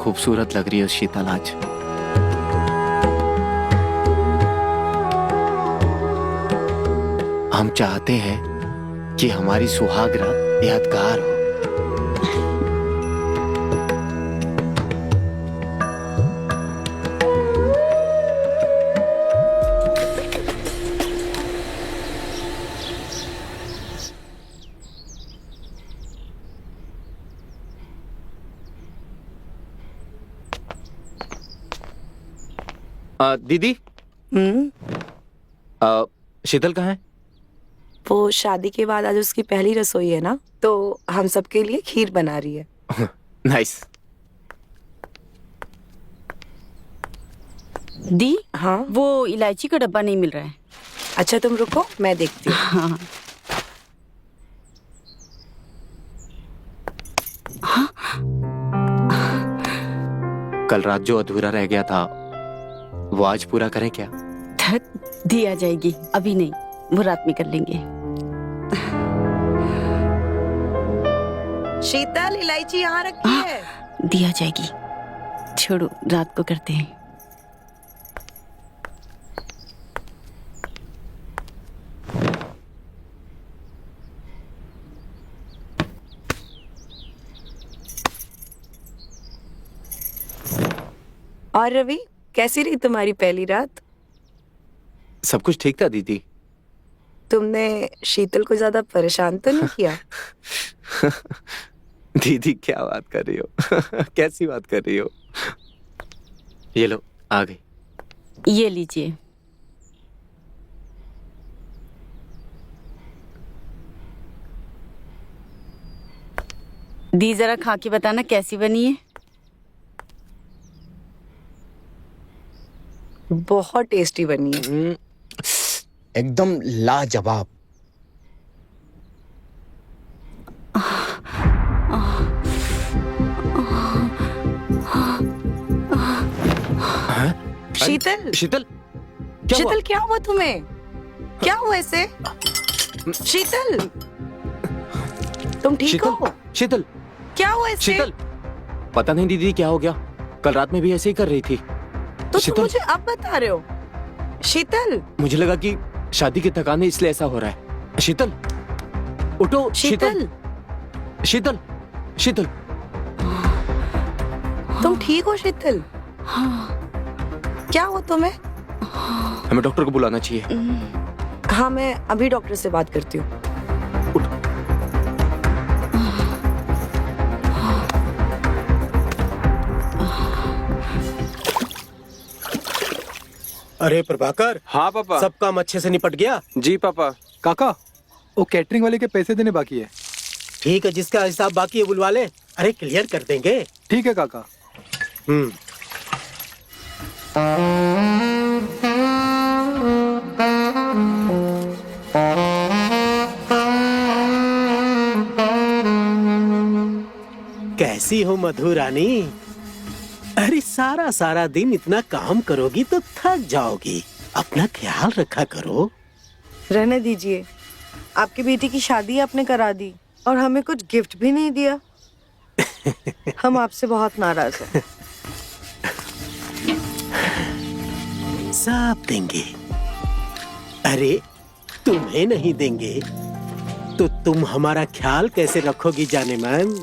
खूबसूरत लग रही हो शीतल आज। हम चाहते हैं कि हमारी सुहाग रात यादगार हो। दीदी, शीतल कहाँ है? वो शादी के बाद आज उसकी पहली रसोई है ना, तो हम सबके लिए खीर बना रही है। नाइस। दी, हाँ, वो इलायची का डब्बा नहीं मिल रहा है। अच्छा तुम रुको, मैं देखती हूँ। हाँ। कल रात जो अधूरा रह गया था वो आज पूरा करें क्या? दी आ जाएगी, अभी नहीं, वो रात में कर लेंगे। शीतल, इलायची यहाँ रखी है। दी आ जाएगी, छोड़ो, रात को करते हैं। और रवि, कैसी रही तुम्हारी पहली रात? सब कुछ ठीक था दीदी। तुमने शीतल को ज्यादा परेशान तो नहीं किया? दीदी क्या बात कर रही हो? कैसी बात कर रही हो? ये लो, आ गई। ये लीजिए। दी, जरा खा के बताना कैसी बनी है। बहुत टेस्टी बनी है। एकदम लाजवाब। शीतल, शीतल, क्या हुआ? शीतल क्या हुआ तुम्हें? क्या हुआ इसे? शीतल, तुम ठीक शीतल, हो? शीतल, क्या हुआ इसे? शीतल, पता नहीं दीदी क्या हो गया। कल रात में भी ऐसे ही कर रही थी। तो शीतल, तुम मुझे अब बता रहे हो? शीतल, मुझे लगा कि शादी की थकान है इसलिए ऐसा हो रहा है। शीतल, उठो। शीतल, शीतल, शीतल, तुम ठीक हो शीतल? क्या हुआ तुम्हें? हमें डॉक्टर को बुलाना चाहिए। हाँ, मैं अभी डॉक्टर से बात करती हूँ। अरे प्रभाकर, हाँ पापा। सब काम अच्छे से निपट गया? जी पापा। काका, वो कैटरिंग वाले के पैसे देने बाकी है। ठीक है, जिसका हिसाब बाकी है बुलवा ले। अरे क्लियर कर देंगे। ठीक है काका। कैसी हो मधु रानी? अरे सारा सारा दिन इतना काम करोगी तो थक जाओगी। अपना ख्याल रखा करो। रहने दीजिए, आपकी बेटी की शादी आपने करा दी और हमें कुछ गिफ्ट भी नहीं दिया। हम आपसे बहुत नाराज हैं। सब देंगे। अरे तुम्हें नहीं देंगे तो तुम हमारा ख्याल कैसे रखोगी जाने मन?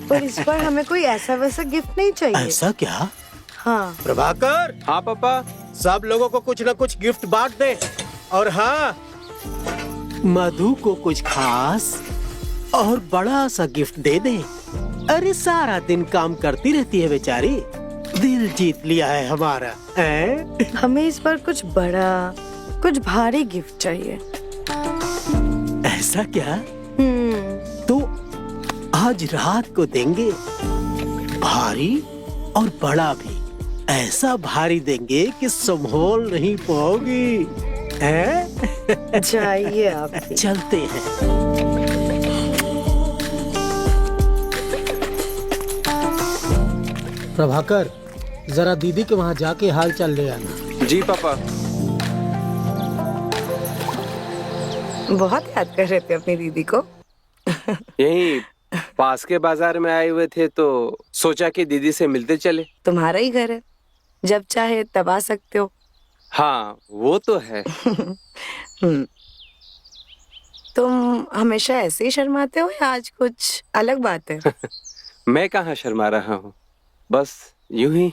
पर इस बार हमें कोई ऐसा वैसा गिफ्ट नहीं चाहिए। ऐसा क्या? हाँ। प्रभाकर, हाँ पापा। सब लोगों को कुछ न कुछ गिफ्ट बांट दे। और हाँ, मधु को कुछ खास और बड़ा सा गिफ्ट दे दे। अरे सारा दिन काम करती रहती है बेचारी, दिल जीत लिया है हमारा। हमें इस बार कुछ बड़ा, कुछ भारी गिफ्ट चाहिए। ऐसा क्या? तो आज रात को देंगे, भारी और बड़ा भी। ऐसा भारी देंगे कि संभोल नहीं पाओगी। जाइए आप। चलते हैं। प्रभाकर, जरा दीदी के वहाँ जाके हाल चाल ले आना। जी पापा। बहुत याद कर रहे थे अपनी दीदी को। यही पास के बाजार में आए हुए थे तो सोचा कि दीदी से मिलते चले। तुम्हारा ही घर है, जब चाहे तब आ सकते हो। हाँ वो तो है। तुम हमेशा ऐसे ही शर्माते हो या आज कुछ अलग बात है? मैं कहाँ शर्मा रहा हूँ, बस यूं ही।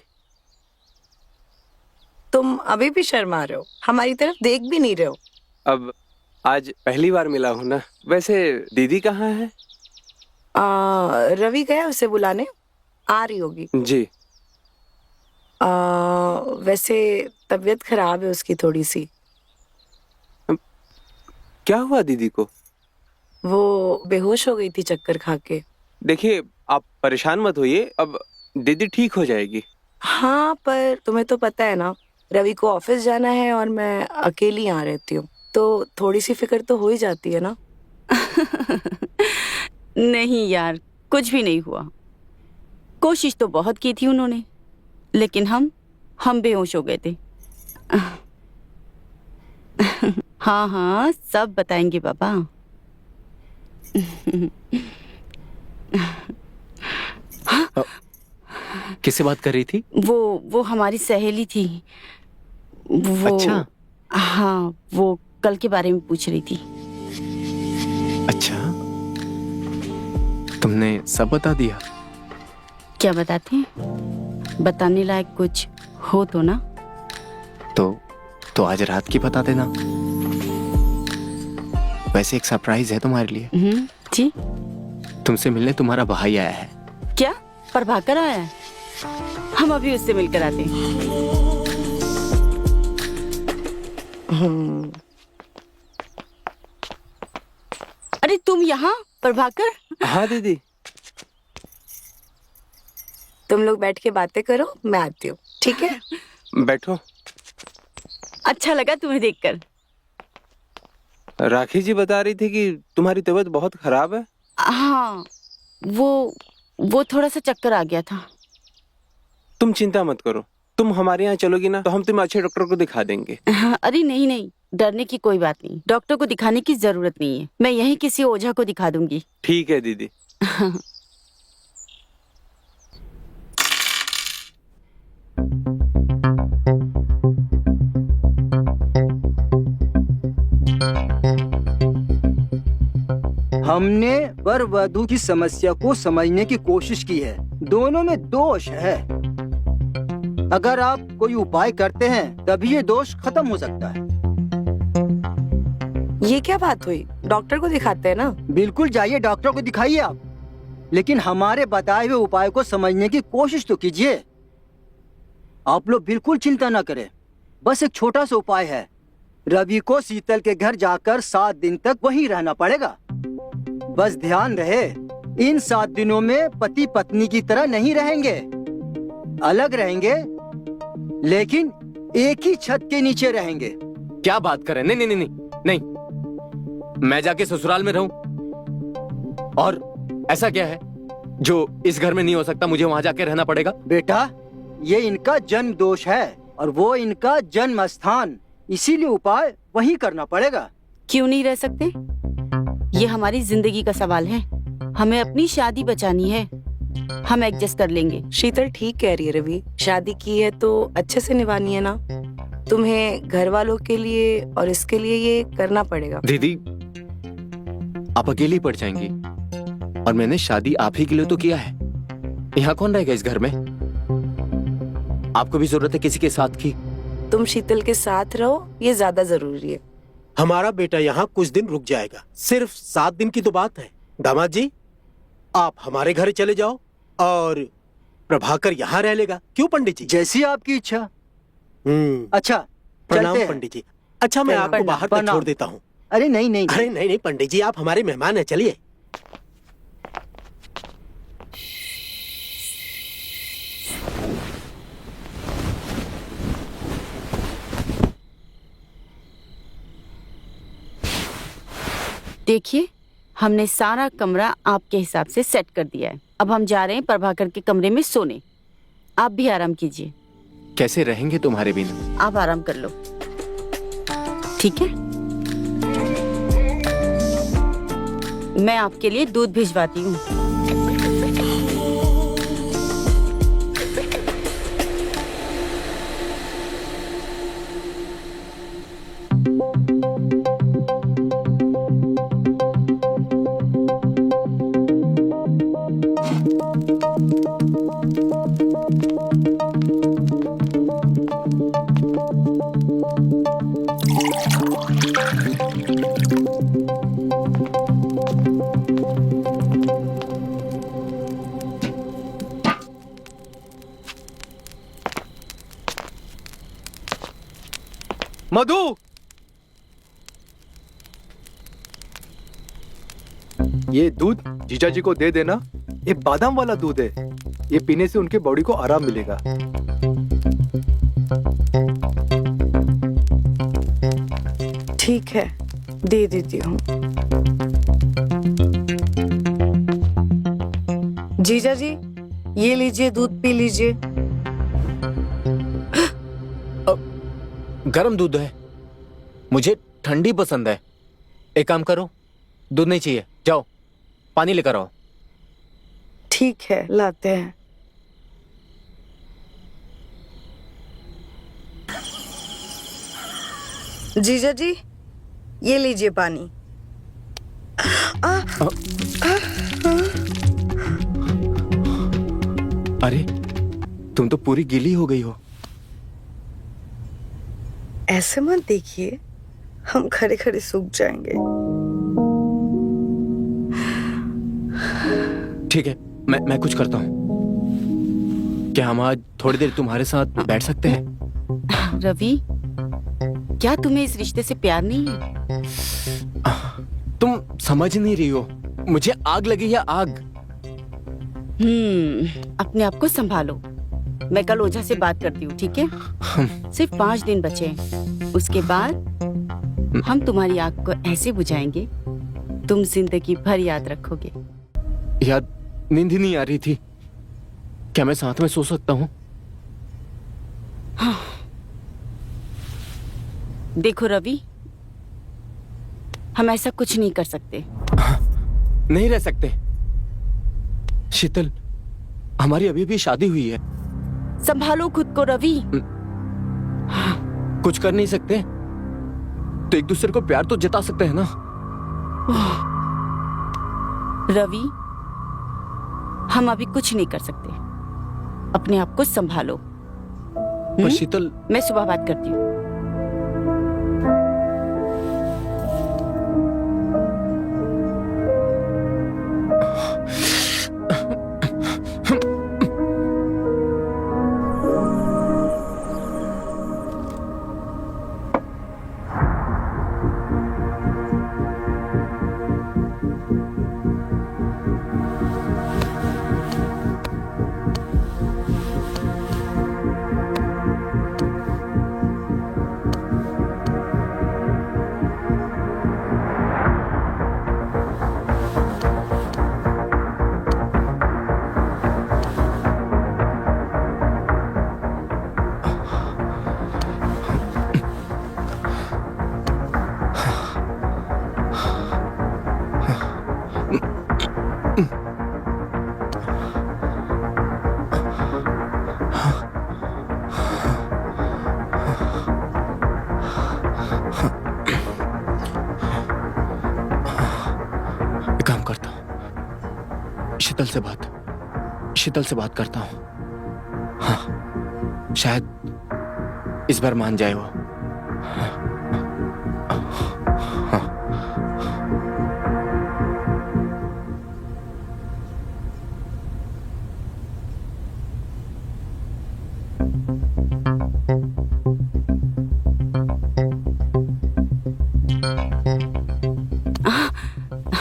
तुम अभी भी शर्मा रहे हो, हमारी तरफ देख भी नहीं रहे हो। अब आज पहली बार मिला हूँ ना। वैसे दीदी कहाँ है? रवि गया उसे बुलाने, आ रही होगी। जी। वैसे तबीयत खराब है उसकी थोड़ी सी। क्या हुआ दीदी को? वो बेहोश हो गई थी चक्कर खा के। देखिए आप परेशान मत होइए, अब दीदी ठीक हो जाएगी। हाँ पर तुम्हें तो पता है ना, रवि को ऑफिस जाना है और मैं अकेली यहाँ रहती हूँ, तो थोड़ी सी फिक्र तो हो ही जाती है ना। नहीं यार, कुछ भी नहीं हुआ। कोशिश तो बहुत की थी उन्होंने, लेकिन हम बेहोश हो गए थे। हाँ हाँ, सब बताएंगे बाबा। किससे बात कर रही थी? वो हमारी सहेली थी। वो अच्छा। हाँ, वो कल के बारे में पूछ रही थी। अच्छा, तुमने सब बता दिया? क्या बताते हैं? बताने लायक कुछ हो तो ना। तो आज रात की बता देना। वैसे एक सरप्राइज है तुम्हारे लिए। जी। तुमसे मिलने तुम्हारा भाई आया है। क्या प्रभाकर आया है? हम अभी उससे मिलकर आते हैं। अरे तुम यहाँ? प्रभाकर? हाँ दीदी। तुम लोग बैठ के बातें करो, मैं आती हूँ, ठीक है? बैठो। अच्छा लगा तुम्हें देखकर। राखी जी बता रही थी कि तुम्हारी तबीयत बहुत खराब है। हाँ, वो थोड़ा सा चक्कर आ गया था। तुम चिंता मत करो, तुम हमारे यहाँ चलोगी ना तो हम तुम्हें अच्छे डॉक्टर को दिखा देंगे। हाँ, अरे नहीं, डरने की कोई बात नहीं। डॉक्टर को दिखाने की जरूरत नहीं है, मैं यहीं किसी ओझा को दिखा दूंगी। ठीक है दीदी। हमने वर वधू की समस्या को समझने की कोशिश की है। दोनों में दोष है। अगर आप कोई उपाय करते हैं तभी ये दोष खत्म हो सकता है। ये क्या बात हुई? डॉक्टर को दिखाते हैं ना। बिल्कुल जाइए, डॉक्टर को दिखाइए आप, लेकिन हमारे बताए हुए उपाय को समझने की कोशिश तो कीजिए। आप लोग बिल्कुल चिंता न करें, बस एक छोटा सा उपाय है। रवि को शीतल के घर जाकर 7 दिन तक वहीं रहना पड़ेगा। बस ध्यान रहे, इन 7 दिनों में पति पत्नी की तरह नहीं रहेंगे, अलग रहेंगे, लेकिन एक ही छत के नीचे रहेंगे। क्या बात कर रहे हैं? नहीं, मैं जाके ससुराल में रहूं? और ऐसा क्या है जो इस घर में नहीं हो सकता? मुझे वहां जाके रहना पड़ेगा? बेटा, ये इनका जन्म दोष है और वो इनका जन्म स्थान, इसीलिए उपाय वहीं करना पड़ेगा। क्यों नहीं रह सकते? ये हमारी जिंदगी का सवाल है, हमें अपनी शादी बचानी है। हम एडजस्ट कर लेंगे। शीतल ठीक कह रही है रवि, शादी की है तो अच्छे से निभानी है ना। तुम्हें घर वालों के लिए और इसके लिए ये करना पड़ेगा। दीदी आप अकेली पड़ जाएंगी, और मैंने शादी आप ही के लिए तो किया है। यहाँ कौन रहेगा इस घर में? आपको भी जरूरत है किसी के साथ की। तुम शीतल के साथ रहो, ये ज्यादा जरूरी है। हमारा बेटा यहाँ कुछ दिन रुक जाएगा, सिर्फ 7 दिन की तो बात है। दामाद जी, आप हमारे घर चले जाओ और प्रभाकर यहाँ रह लेगा। क्यों पंडित जी? जैसी आपकी इच्छा। अच्छा, प्रणाम चलते हैं। पंडित जी। अच्छा, मैं आपको बाहर तक छोड़ देता हूँ। अरे नहीं, अरे नहीं पंडित जी, आप हमारे मेहमान हैं, चलिए। देखिए, हमने सारा कमरा आपके हिसाब से सेट कर दिया है। अब हम जा रहे हैं प्रभाकर के कमरे में सोने। आप भी आराम कीजिए। कैसे रहेंगे तुम्हारे बिना? आप आराम कर लो, ठीक है? मैं आपके लिए दूध भिजवाती हूँ। मधु, ये दूध जीजा जी को दे देना। ये बादाम वाला दूध है, ये पीने से उनके बॉडी को आराम मिलेगा। ठीक है, दे देती हूँ। जीजा जी, ये लीजिए, दूध पी लीजिए। गरम दूध है, मुझे ठंडी पसंद है। एक काम करो, दूध नहीं चाहिए, जाओ पानी लेकर आओ। ठीक है, लाते हैं। जीजा जी, ये लीजिए पानी। अरे तुम तो पूरी गीली हो गई हो। ऐसे मत देखिए, हम खड़े खड़े सूख जाएंगे। ठीक है, मैं कुछ करता हूँ। क्या हम आज थोड़ी देर तुम्हारे साथ बैठ सकते हैं? रवि, क्या तुम्हें इस रिश्ते से प्यार नहीं है? तुम समझ नहीं रही हो, मुझे आग लगी है, आग। अपने आप को संभालो। मैं कल ओझा से बात करती हूँ, ठीक है? सिर्फ 5 दिन बचे हैं। उसके बाद हम तुम्हारी आग को ऐसे बुझाएंगे, तुम जिंदगी भर याद रखोगे। यार, नींद ही नहीं आ रही थी। क्या मैं साथ में सो सकता हूँ? हाँ। देखो रवि, हम ऐसा कुछ नहीं कर सकते। नहीं रह सकते। शीतल, हमारी अभी भी शादी हुई है। संभालो खुद को रवि। कुछ कर नहीं सकते तो एक दूसरे को प्यार तो जता सकते हैं ना। रवि, हम अभी कुछ नहीं कर सकते। अपने आप को संभालो। पर शीतल, मैं सुबह बात करती हूँ। शीतल से बात करता हूँ। हाँ, शायद इस बार मान जाए वो।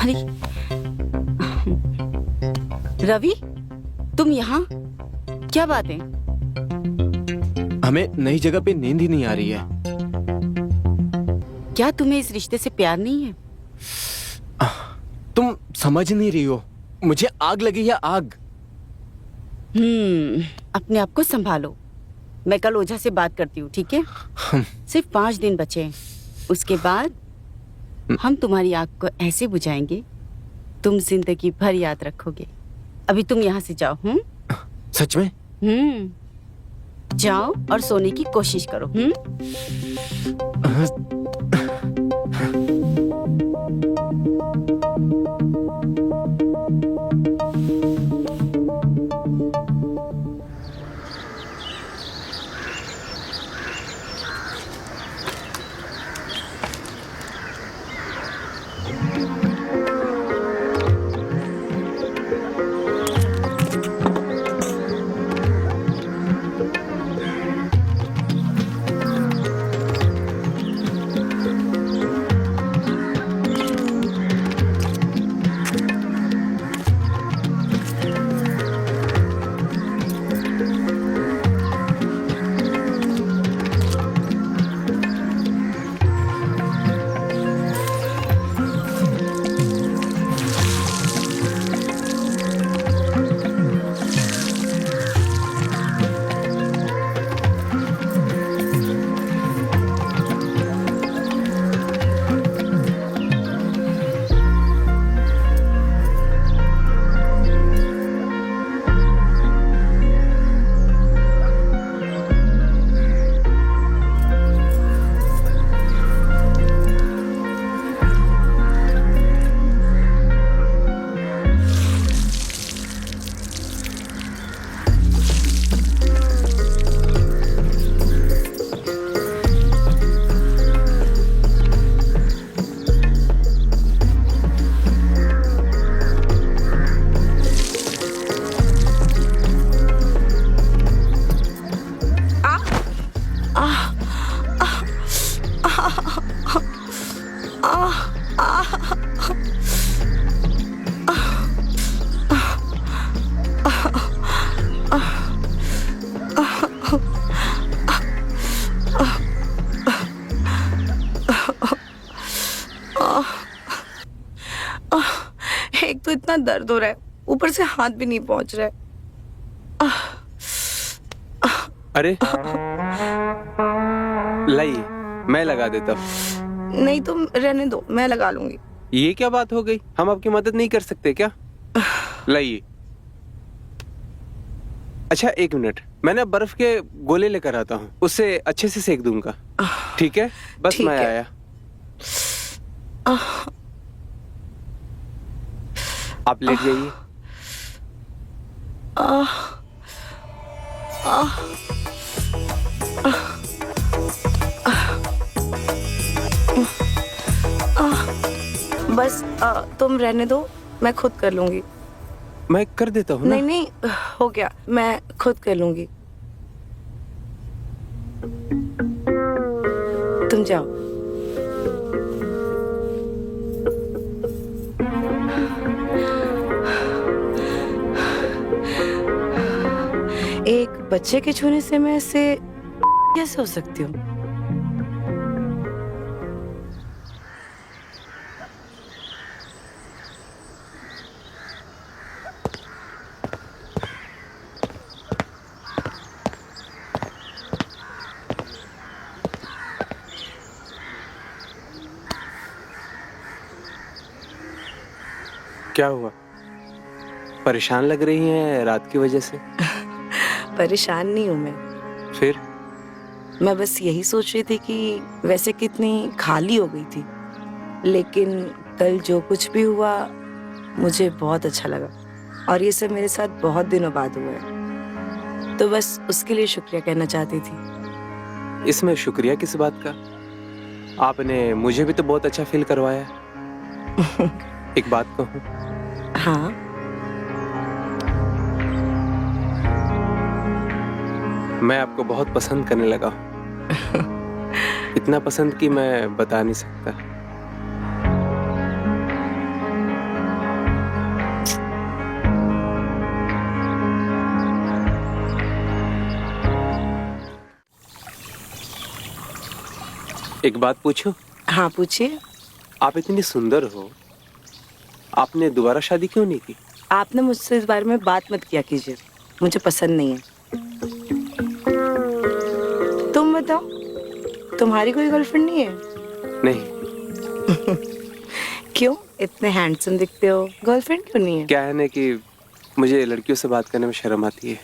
अरे रवि, तुम यहाँ? क्या बात है? हमें नई जगह पे नींद ही नहीं आ रही है। क्या तुम्हें इस रिश्ते से प्यार नहीं है? तुम समझ नहीं रही हो, मुझे आग लगी है, आग। अपने आप को संभालो। मैं कल ओझा से बात करती हूँ, ठीक है? सिर्फ 5 दिन बचे हैं। उसके बाद हम तुम्हारी आग को ऐसे बुझाएंगे, तुम जिंदगी भर याद रखोगे। अभी तुम यहाँ से जाओ। सच में? जाओ और सोने की कोशिश करो। एक तो इतना दर्द हो रहा है, ऊपर से हाथ भी नहीं पहुंच रहा है। अरे लाइए, मैं लगा देता हूँ। नहीं, तुम रहने दो, मैं लगा लूंगी। ये क्या बात हो गई? हम आपकी मदद नहीं कर सकते क्या? लाइए। अच्छा, 1 मिनट, मैं ना बर्फ के गोले लेकर आता हूँ, उससे अच्छे से सेक दूंगा। ठीक है, बस ठीक मैं है। आया। आप लेट जाइए। बस तुम रहने दो, मैं खुद कर लूंगी। मैं कर देता हूँ ना। नहीं नहीं, हो गया, मैं खुद कर लूंगी। तुम जाओ। एक बच्चे के छूने से मैं ऐसे कैसे हो सकती हूँ? क्या हुआ? परेशान लग रही हैं रात की वजह से? परेशान नहीं हूँ मैं। फिर? मैं बस यही सोच रही थी कि वैसे कितनी खाली हो गई थी, लेकिन कल जो कुछ भी हुआ मुझे बहुत अच्छा लगा, और ये सब मेरे साथ बहुत दिनों बाद हुआ है, तो बस उसके लिए शुक्रिया कहना चाहती थी। इसमें शुक्रिया किस बात का? आपने मुझे भी तो बहुत अच्छा फील करवाया। एक बात कहूँ? हाँ। मैं आपको बहुत पसंद करने लगा हूँ। इतना पसंद कि मैं बता नहीं सकता। एक बात पूछूं? हाँ, पूछिए। आप इतनी सुंदर हो, आपने दोबारा शादी क्यों नहीं की? आपने मुझसे इस बारे में बात मत किया कीजिए, मुझे पसंद नहीं है। तुम बताओ, तुम्हारी कोई गर्लफ्रेंड नहीं है? नहीं। क्यों? इतने हैंडसम दिखते हो, गर्लफ्रेंड क्यों नहीं है? क्या है ना कि मुझे लड़कियों से बात करने में शर्म आती है।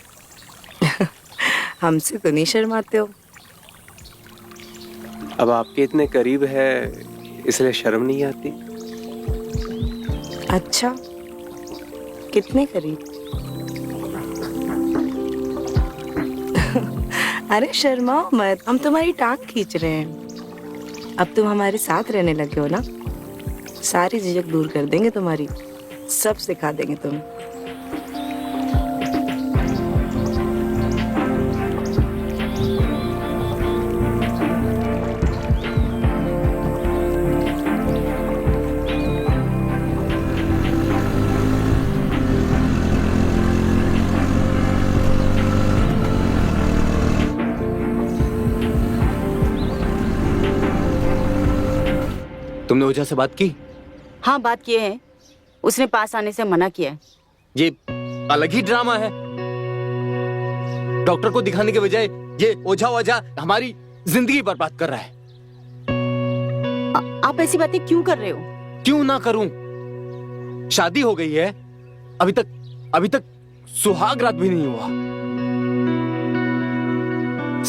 हमसे तो नहीं शर्माते हो। अब आपके इतने करीब है इसलिए शर्म नहीं आती। अच्छा, कितने करीब? अरे शर्माओ मत, हम तुम्हारी टांग खींच रहे हैं। अब तुम हमारे साथ रहने लगे हो ना, सारी झिझक दूर कर देंगे तुम्हारी, सब सिखा देंगे तुम्हें। तुमने ओझा से बात की? हाँ, बात किए हैं, उसने पास आने से मना किया है। ये अलग ही ड्रामा है। डॉक्टर को दिखाने के बजाय ये ओझा ओझा हमारी जिंदगी बर्बाद कर रहा है। आप ऐसी बातें क्यों कर रहे हो? क्यों ना करूं? शादी हो गई है, अभी तक सुहाग रात भी नहीं हुआ।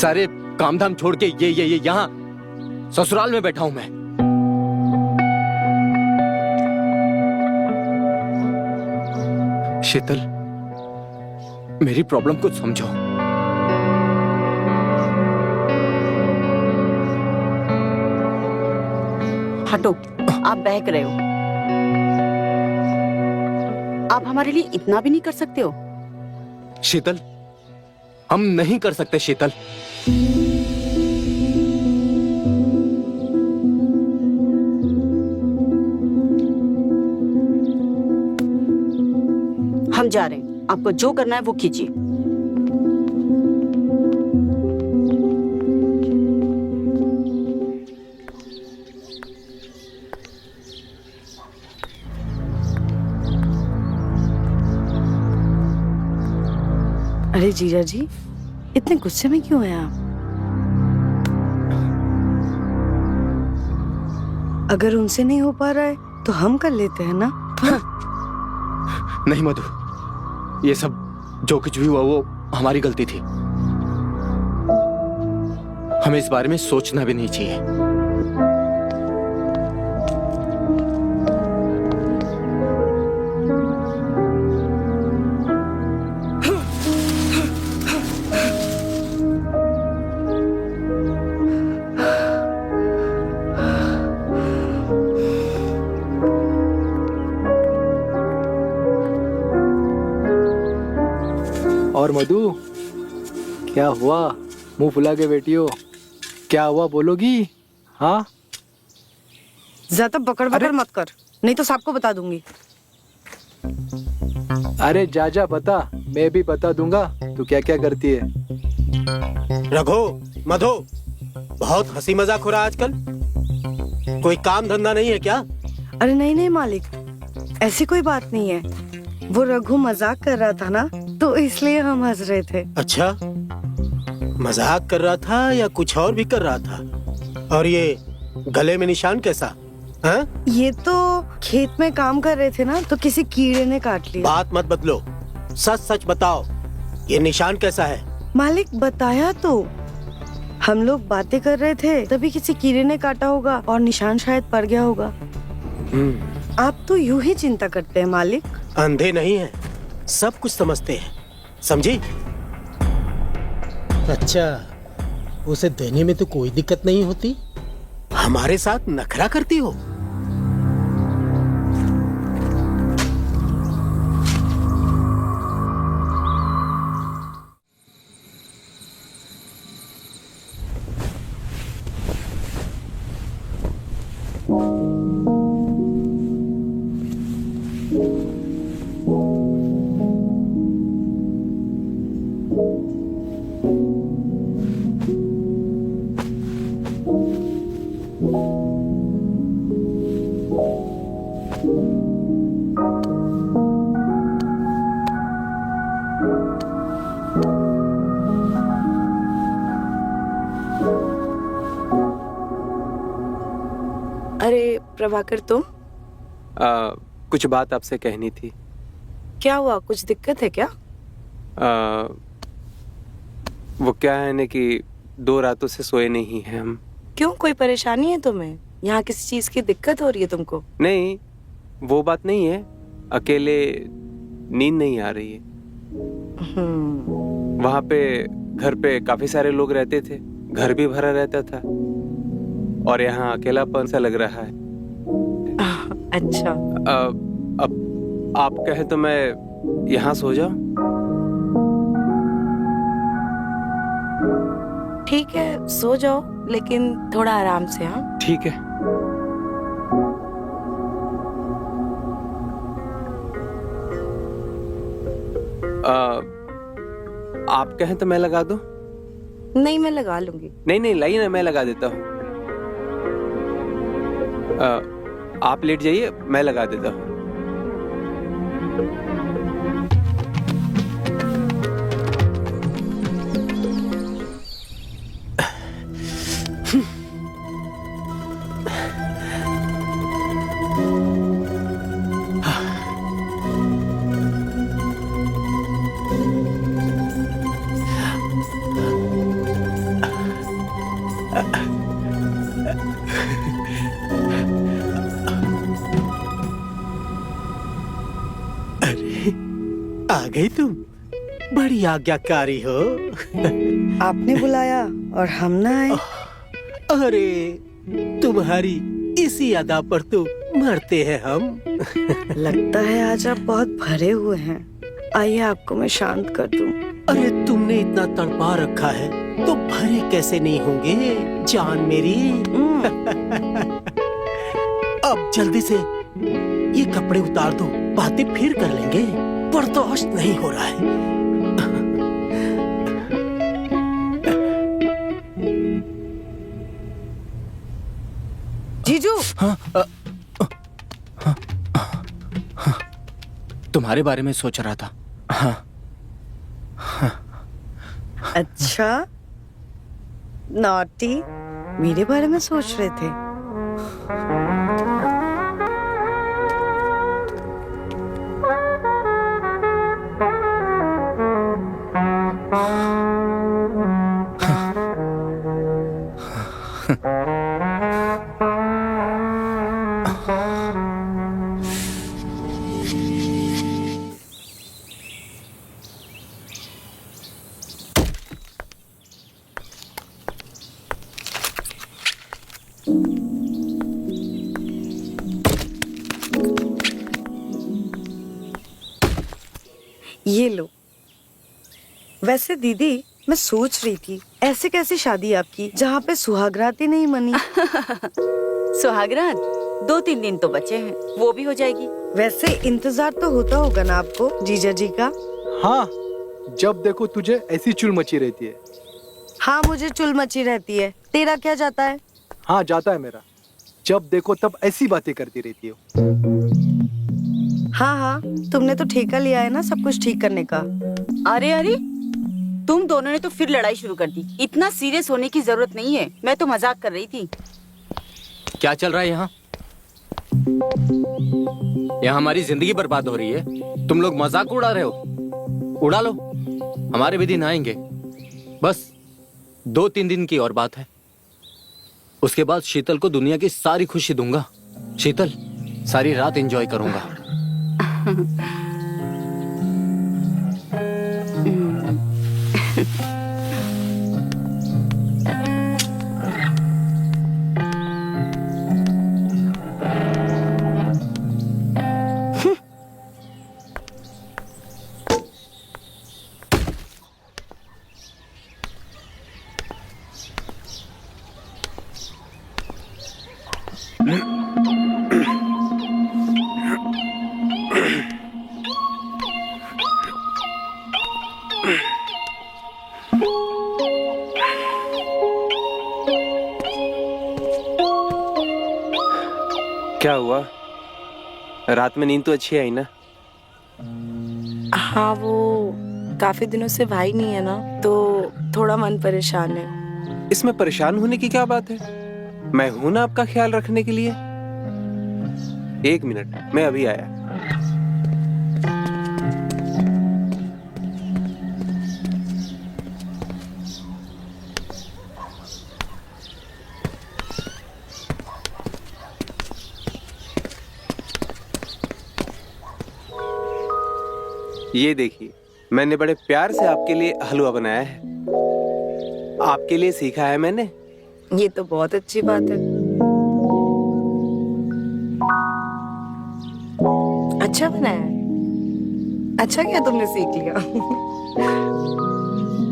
सारे काम धाम छोड़ के ये यहाँ ससुराल में बैठा हूं मैं। शीतल, मेरी प्रॉब्लम को समझो। हटो, आप बहक रहे हो। आप हमारे लिए इतना भी नहीं कर सकते हो? शीतल, हम नहीं कर सकते शीतल। हम जा रहे हैं, आपको जो करना है वो कीजिए। अरे जीजा जी, इतने गुस्से में क्यों हैं आप? अगर उनसे नहीं हो पा रहा है तो हम कर लेते हैं ना। नहीं मधु, ये सब जो कुछ भी हुआ वो हमारी गलती थी। हमें इस बारे में सोचना भी नहीं चाहिए। और मधु, क्या हुआ? मुंह फुला के बैठी हो, क्या हुआ बोलोगी? हाँ, ज्यादा बकड़ बकड़ मत कर, नहीं तो सबको बता दूंगी। अरे जा जा बता, मैं भी बता दूंगा तू क्या क्या करती है। रघु, मधु, बहुत हंसी मजाक हो रहा है आजकल। कोई काम धंधा नहीं है क्या? अरे नहीं नहीं मालिक, ऐसी कोई बात नहीं है। वो रघु मजाक कर रहा था ना, तो इसलिए हम हंस रहे थे। अच्छा, मजाक कर रहा था या कुछ और भी कर रहा था? और ये गले में निशान कैसा? हाँ? ये तो खेत में काम कर रहे थे ना, तो किसी कीड़े ने काट लिया। बात मत बदलो, सच सच बताओ, ये निशान कैसा है? मालिक बताया तो, हम लोग बातें कर रहे थे तभी किसी कीड़े ने काटा होगा और निशान शायद पड़ गया होगा। आप तो यूं ही चिंता करते हैं मालिक। अंधे नहीं है, सब कुछ समझते हैं, समझी? अच्छा, उसे देने में तो कोई दिक्कत नहीं होती? हमारे साथ नखरा करती हो? अरे प्रभाकर, तुम? कुछ बात आपसे कहनी थी। क्या हुआ, कुछ दिक्कत है क्या? वो क्या है ना कि 2 रातों से सोए नहीं हैं हम। क्यों, कोई परेशानी है तुम्हें? यहाँ किसी चीज की दिक्कत हो रही है तुमको? नहीं, वो बात नहीं है, अकेले नींद नहीं आ रही है। वहाँ पे घर पे काफी सारे लोग रहते थे, घर भी भरा रहता था, और यहाँ अकेलापन सा लग रहा है। अच्छा, अब आप कहे तो मैं यहाँ सो जाऊं? ठीक है, सो जाओ, लेकिन थोड़ा आराम से। हाँ ठीक है। आप कहें तो मैं लगा दूं? नहीं, मैं लगा लूंगी। नहीं नहीं, लाइए ना, मैं लगा देता हूँ। आप लेट जाइए, मैं लगा देता हूँ। आ गई तुम, बड़ी आज्ञाकारी हो। आपने बुलाया और हम ना आए? अरे तुम्हारी इसी अदा पर तो मरते हैं हम। लगता है आज आप बहुत भरे हुए हैं। आइए आपको मैं शांत कर दूं। अरे तुमने इतना तड़पा रखा है तो भरे कैसे नहीं होंगे जान मेरी। अब जल्दी से ये कपड़े उतार दो, बातें फिर कर लेंगे। बर्दाश्त नहीं हो रहा है। जीजू, तुम्हारे बारे में सोच रहा था। हाँ, अच्छा नॉटी, मेरे बारे में सोच रहे थे। ये लो। वैसे दीदी, मैं सोच रही थी ऐसे कैसे शादी आपकी जहाँ पे सुहागरात ही नहीं मनी। सुहागरात 2-3 दिन तो बचे हैं, वो भी हो जाएगी। वैसे इंतजार तो होता होगा ना आपको जीजा जी का। हाँ, जब देखो तुझे ऐसी चुल मची रहती है। हाँ, मुझे चुल मची रहती है। तेरा क्या जाता है? हाँ, जाता है मेरा। जब देखो तब ऐसी बातें करती रहती हो। हाँ हाँ, तुमने तो ठेका लिया है ना सब कुछ ठीक करने का। अरे अरे, तुम दोनों ने तो फिर लड़ाई शुरू कर दी। इतना सीरियस होने की जरूरत नहीं है, मैं तो मजाक कर रही थी। क्या चल रहा है यहाँ? यहाँ हमारी जिंदगी बर्बाद हो रही है, तुम लोग मजाक उड़ा रहे हो। उड़ा लो, हमारे भी दिन आएंगे। बस 2-3 दिन की और बात है। उसके बाद शीतल को दुनिया की सारी खुशी दूंगा। शीतल, सारी रात एंजॉय करूंगा। क्या हुआ? रात में नींद तो अच्छी आई ना? हाँ, वो काफी दिनों से भाई नहीं है ना, तो थोड़ा मन परेशान है। इसमें परेशान होने की क्या बात है? मैं हूं ना आपका ख्याल रखने के लिए। 1 मिनट, मैं अभी आया। ये देखिए, मैंने बड़े प्यार से आपके लिए हलवा बनाया है। आपके लिए सीखा है मैंने। ये तो बहुत अच्छी बात है। अच्छा बनाया है। अच्छा क्या तुमने सीख लिया।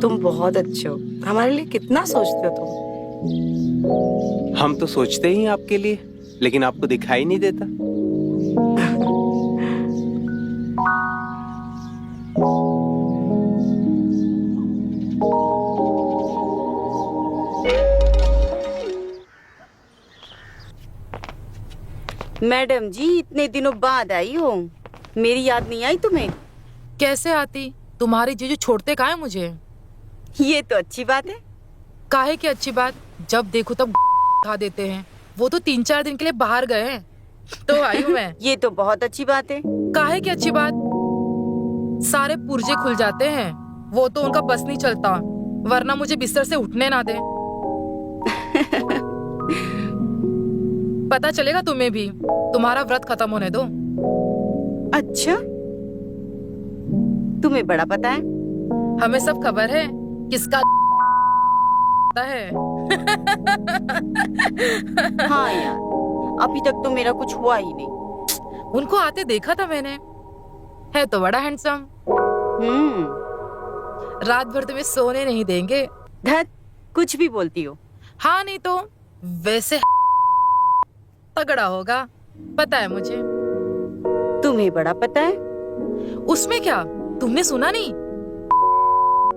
तुम बहुत अच्छे हो, हमारे लिए कितना सोचते हो तुम। हम तो सोचते ही हैं आपके लिए, लेकिन आपको दिखाई नहीं देता। मैडम जी, इतने दिनों बाद आई हो, मेरी याद नहीं आई तुम्हें? कैसे आती? तुम्हारे जीजू छोड़ते काहे मुझे? ये तो अच्छी बात है। काहे की अच्छी बात? जब देखो तब खा देते हैं। वो तो 3-4 दिन के लिए बाहर गए हैं, तो आई हूँ मैं। ये तो बहुत अच्छी बात है। काहे की अच्छी बात? सारे पुर्जे खुल जाते हैं, वो तो उनका बस नहीं चलता, वरना मुझे बिस्तर से उठने ना दे। पता चलेगा तुम्हें भी, तुम्हारा व्रत खत्म होने दो। अच्छा, तुम्हें बड़ा पता है? हमें सब खबर है किसका है। हाँ यार, अभी तक तो मेरा कुछ हुआ ही नहीं। उनको आते देखा था मैंने, है तो बड़ा हैंडसम। रात भर तुम्हें सोने नहीं देंगे। धत, कुछ भी बोलती हो। हाँ नहीं तो वैसे तगड़ा होगा, पता है मुझे। तुम्हें बड़ा पता है? उसमें क्या, तुमने सुना नहीं?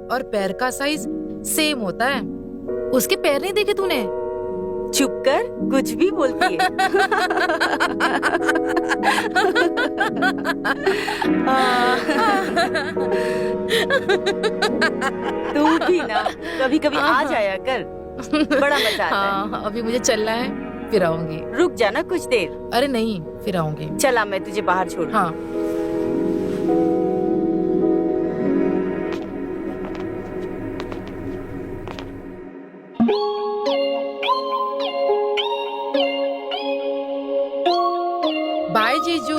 और पैर का साइज सेम होता है। उसके पैर नहीं देखे तूने? चुप कर, कुछ भी बोलती है। तू भी ना कभी कभी आ जाया कर, बड़ा मजा आता है। हाँ, अभी मुझे चलना है, फिर आऊंगी। रुक जाना कुछ देर। अरे नहीं, फिर आऊंगी। चला, मैं तुझे बाहर छोड़। हाँ। बाय जीजू।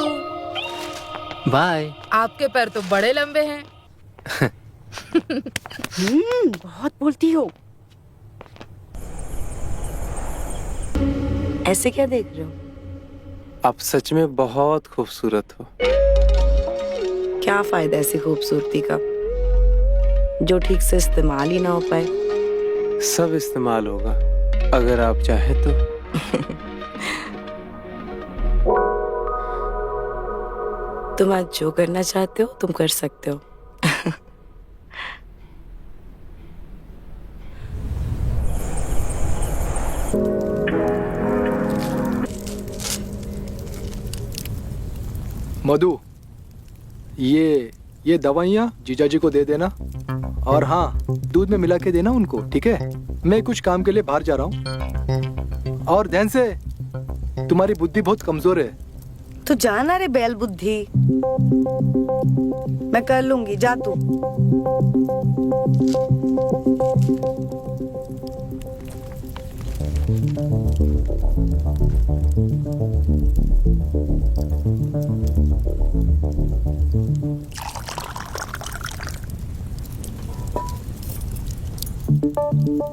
बाय। आपके पैर तो बड़े लंबे हैं। बहुत बोलती हो। ऐसे क्या देख रहे हो? आप सच में बहुत खूबसूरत हो। क्या फायदा ऐसी खूबसूरती का जो ठीक से इस्तेमाल ही ना हो पाए। सब इस्तेमाल होगा अगर आप चाहे तो। तुम आज जो करना चाहते हो तुम कर सकते हो। मधु, ये दवाइयाँ जीजाजी को दे देना, और हाँ, दूध में मिला के देना उनको, ठीक है? मैं कुछ काम के लिए बाहर जा रहा हूँ। और ध्यान से, तुम्हारी बुद्धि बहुत कमजोर है। तो जाना रे बैल बुद्धि, मैं कर लूंगी, जा तू।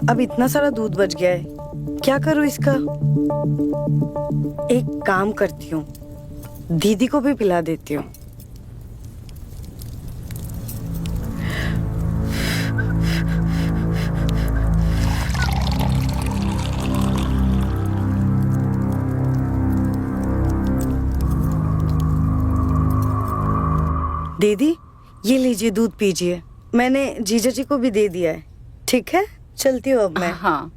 अब इतना सारा दूध बच गया है, क्या करूं इसका? एक काम करती हूँ, दीदी को भी पिला देती हूँ। दीदी, ये लीजिए, दूध पीजिए। मैंने जीजा जी को भी दे दिया है। ठीक है, चलती हूँ अब मैं। हाँ।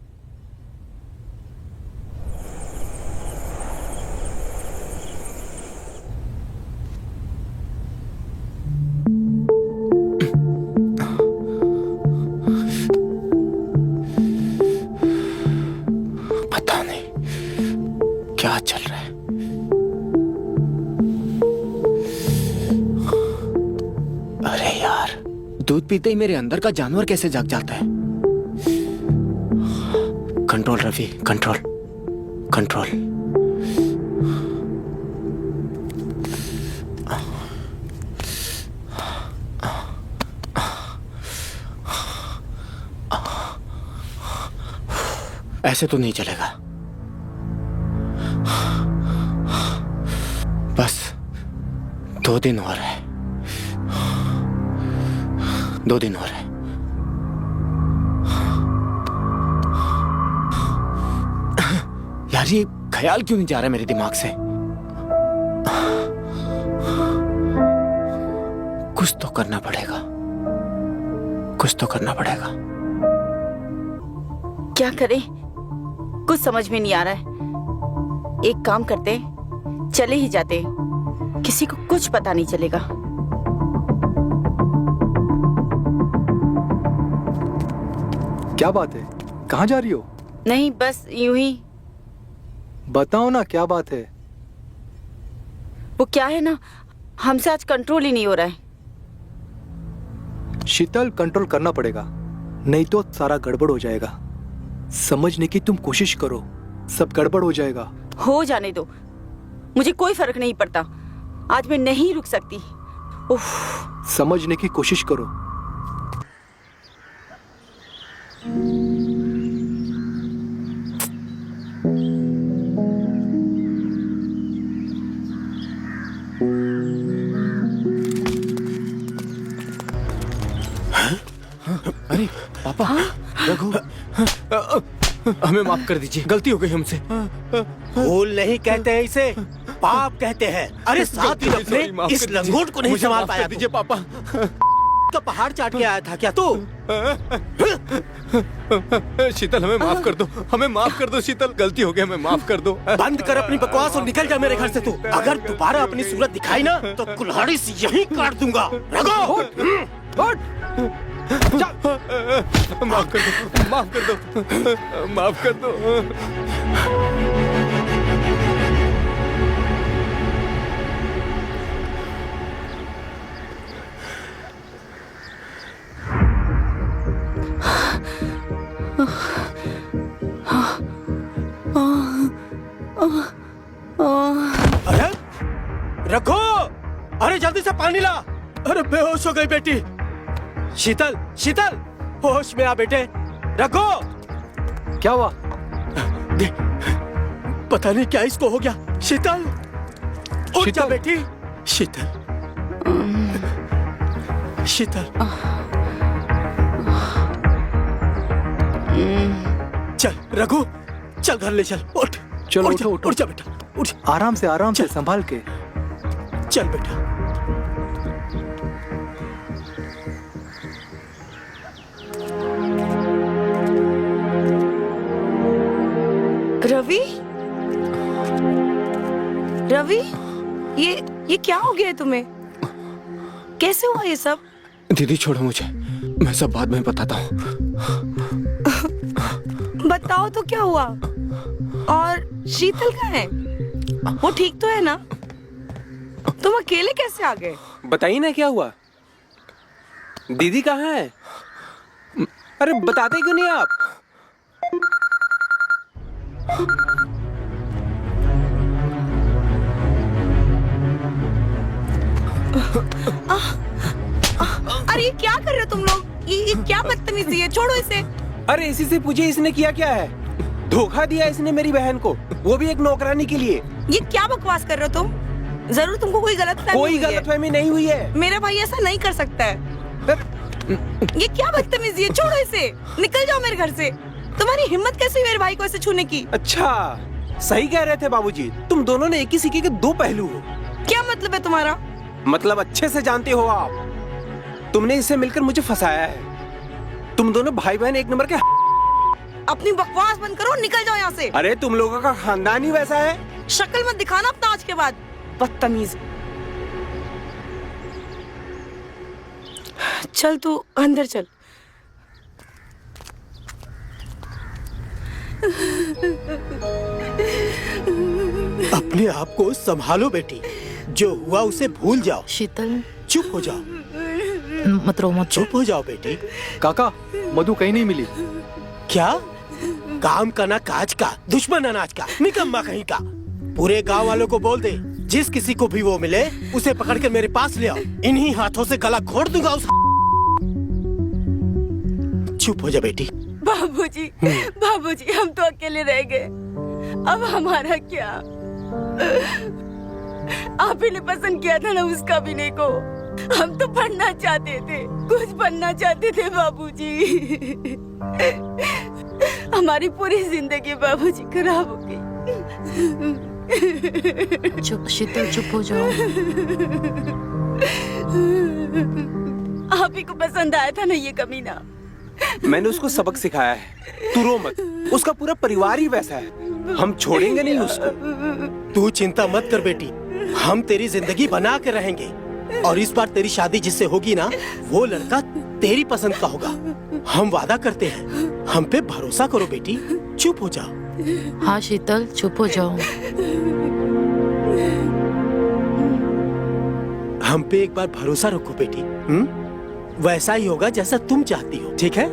पता नहीं क्या चल रहा है। अरे यार, दूध पीते ही मेरे अंदर का जानवर कैसे जाग जाता है? Control Ravi, control, control. ऐसे तो नहीं चलेगा। बस 2 दिन और है, 2 दिन और है। यार, ये ख्याल क्यों नहीं जा रहा मेरे दिमाग से? कुछ तो करना पड़ेगा, कुछ तो करना पड़ेगा। क्या करें, कुछ समझ में नहीं आ रहा है। एक काम करते, चले ही जाते, किसी को कुछ पता नहीं चलेगा। क्या बात है, कहाँ जा रही हो? नहीं, बस यूं ही। बताओ ना, क्या बात है? वो क्या है ना, हमसे आज कंट्रोल ही नहीं हो रहा है। शीतल, कंट्रोल करना पड़ेगा, नहीं तो सारा गड़बड़ हो जाएगा। समझने की तुम कोशिश करो, सब गड़बड़ हो जाएगा। हो जाने दो, मुझे कोई फर्क नहीं पड़ता। आज मैं नहीं रुक सकती। उफ। समझने की कोशिश करो। अरे पापा, रघु, हमें माफ कर दीजिए, गलती हो गई हमसे। भूल नहीं कहते हैं इसे, पाप कहते हैं। अरे 7 दिन अपने इस लंगोट को नहीं संभाल पाया दीजिए पापा। का पहाड़ चाट के आया था क्या तू? शीतल हमें माफ कर दो, हमें माफ कर दो शीतल, गलती हो गई, हमें माफ कर दो। बंद कर अपनी बकवास और निकल जा मेरे घर से तू। अगर दोबारा अपनी सूरत दिखाई ना तो कुल्हाड़ी से यहीं काट दूंगा। रघु माफ कर दो, माफ कर दो, माफ कर दो। अरे रखो, अरे जल्दी से पानी ला। अरे बेहोश हो गई बेटी। शीतल, शीतल, होश में आ बेटे। रखो। क्या हुआ? पता नहीं क्या इसको हो गया। शीतल, उठ जा बेटी। शीतल, शीतल, चल रघु, चल घर ले चल। उठ, चलो उठ उठो, जा, उठो। उठ जा बेटा, उठ। आराम से चल। संभाल के। चल बेटा। रवि, रवि, ये क्या हो गया है तुम्हें? कैसे हुआ ये सब? दीदी छोड़ो मुझे, मैं सब बाद में बताता हूँ। बताओ तो क्या हुआ? और शीतल कहाँ है? वो ठीक तो है ना? तुम अकेले कैसे आ गए? बताइए ना क्या हुआ? दीदी कहाँ है? अरे बताते क्यों नहीं आप? अरे ये क्या कर रहे हो तुम लोग? ये क्या बदतमीजी है? छोड़ो इसे। अरे इसी से पूछिए इसने किया क्या है? धोखा दिया इसने मेरी बहन को, वो भी एक नौकरानी के लिए। ये क्या बकवास कर रहे हो तुम? जरूर तुमको कोई गलतफहमी कोई हुई है। गलतफहमी नहीं हुई है। मेरा भाई ऐसा नहीं कर सकता है। ये क्या बदतमीजी है? छोड़ो इसे, निकल जाओ मेरे घर से। तुम्हारी हिम्मत कैसे हुई मेरे भाई को ऐसे छूने की? अच्छा, सही कह रहे थे बाबूजी, तुम दोनों ने एक ही सिक्के के दो पहलू हो। क्या मतलब है तुम्हारा? मतलब अच्छे से जानते हो आप। तुमने इससे मिलकर मुझे फंसाया है। तुम दोनों भाई बहन एक नंबर के। अपनी बकवास बंद करो, निकल जाओ यहाँ से। अरे तुम लोगों का खानदान ही वैसा है। शक्ल मत दिखाना अपना आज के बाद, बदतमीज। चल तू अंदर चल। अपने आप को संभालो बेटी, जो हुआ उसे भूल जाओ। शीतल, चुप हो जाओ, मत रो, मत रो। चुप हो जाओ बेटी। काका, मधु कहीं नहीं मिली। क्या? काम का ना काज का, दुश्मन अनाज का, निकम्मा कहीं का। पूरे गांव वालों को बोल दे, जिस किसी को भी वो मिले उसे पकड़ कर मेरे पास ले आओ। इन्हीं हाथों से गला घोट दूंगा उस। चुप हो जा बेटी। बाबूजी, बाबूजी, हम तो अकेले रह गए। अब हमारा क्या? आप ही ने पसंद किया था ना उस कमीने को। हम तो पढ़ना चाहते थे, कुछ बनना चाहते थे बाबूजी। हमारी पूरी जिंदगी बाबूजी खराब हो गई। चुप शीतल, चुप हो जाओ। आप ही को पसंद आया था ना ये कमीना। मैंने उसको सबक सिखाया है, तू रो मत। उसका पूरा परिवार ही वैसा है, हम छोड़ेंगे नहीं उसको। तू चिंता मत कर बेटी, हम तेरी जिंदगी बना के रहेंगे। और इस बार तेरी शादी जिससे होगी ना, वो लड़का तेरी पसंद का होगा। हम वादा करते हैं, हम पे भरोसा करो बेटी। चुप हो जाओ। हाँ शीतल, चुप हो जाओ। हम पे एक बार भरोसा रखो बेटी। वैसा ही होगा जैसा तुम चाहती हो, ठीक है?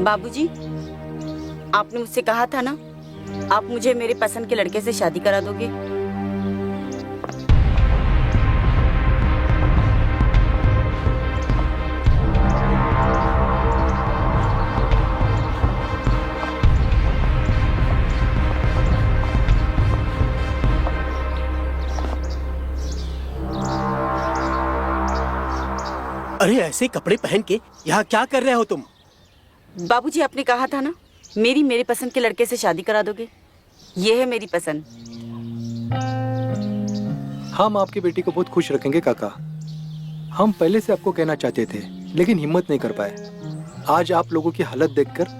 बाबूजी, आपने मुझसे कहा था ना, आप मुझे मेरे पसंद के लड़के से शादी करा दोगे। अरे ऐसे कपड़े पहन के यहाँ क्या कर रहे हो तुम? बाबूजी, आपने कहा था ना मेरे पसंद के लड़के से शादी करा दोगे। ये है मेरी पसंद। हम आपकी बेटी को बहुत खुश रखेंगे काका। हम पहले से आपको कहना चाहते थे लेकिन हिम्मत नहीं कर पाए। आज आप लोगों की हालत देखकर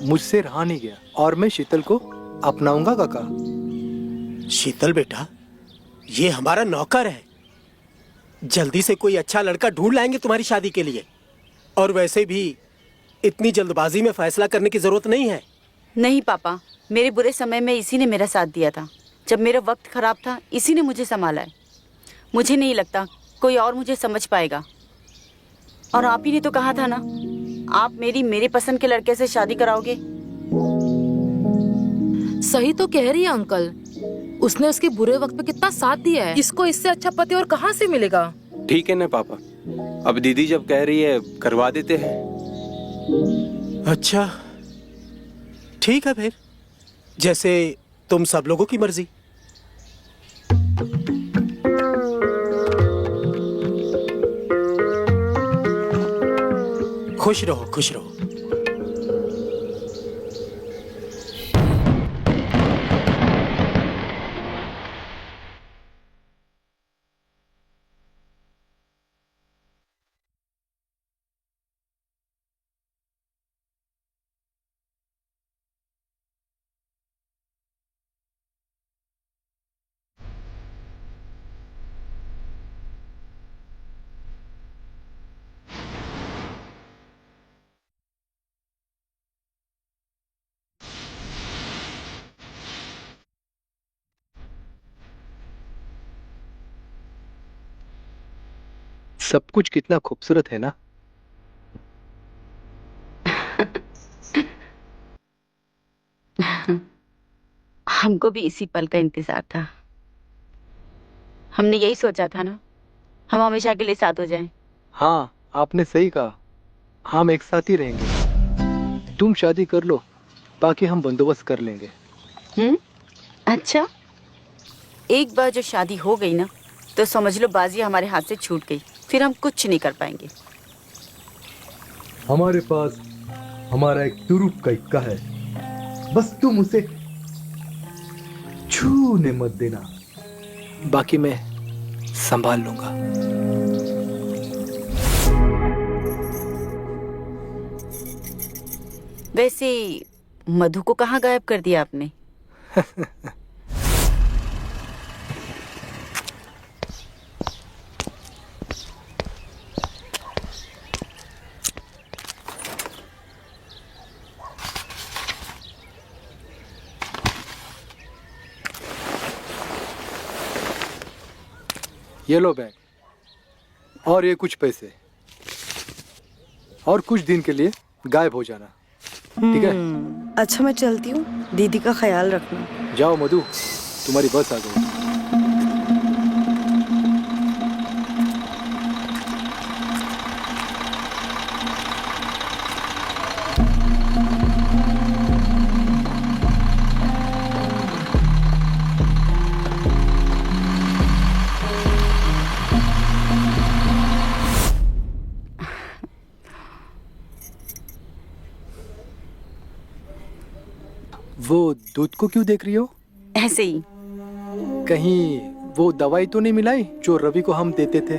मुझसे रहा नहीं गया और मैं शीतल को अपनाऊंगा काका। शीतल बेटा, ये हमारा नौकर है। जल्दी से कोई अच्छा लड़का ढूंढ लाएंगे तुम्हारी शादी के लिए। और वैसे भी इतनी जल्दबाजी में फैसला करने की जरूरत नहीं है। नहीं पापा, मेरे बुरे समय में इसी ने मेरा साथ दिया था। जब मेरा वक्त खराब था इसी ने मुझे संभाला है। मुझे नहीं लगता कोई और मुझे समझ पाएगा। और आप ही ने तो कहा था ना, आप मेरे पसंद के लड़के से शादी कराओगे। सही तो कह रही है अंकल। उसने उसके बुरे वक्त पे कितना साथ दिया है। इसको इससे अच्छा पति और कहाँ से मिलेगा। ठीक है ना पापा, अब दीदी जब कह रही है करवा देते हैं। अच्छा ठीक है फिर, जैसे तुम सब लोगों की मर्जी। खुश रहो, खुश रहो। सब कुछ कितना खूबसूरत है ना। हमको भी इसी पल का इंतजार था। हमने यही सोचा था ना, हम हमेशा के लिए साथ हो जाएं। हाँ, आपने सही कहा। हम एक साथ ही रहेंगे। तुम शादी कर लो, बाकी हम बंदोबस्त कर लेंगे। अच्छा, एक बार जो शादी हो गई ना, तो समझ लो बाजी हमारे हाथ से छूट गई। फिर हम कुछ नहीं कर पाएंगे। हमारे पास हमारा एक तुरुप का इक्का है, बस तुम उसे छूने मत देना। बाकी मैं संभाल लूंगा। वैसे मधु को कहाँ गायब कर दिया आपने? ये लो बैग और ये कुछ पैसे, और कुछ दिन के लिए गायब हो जाना, ठीक है? अच्छा मैं चलती हूँ, दीदी का ख्याल रखना। जाओ मधु, तुम्हारी बस आ गई। वो दूध को क्यों देख रही हो? ऐसे ही। कहीं वो दवाई तो नहीं मिलाई जो रवि को हम देते थे?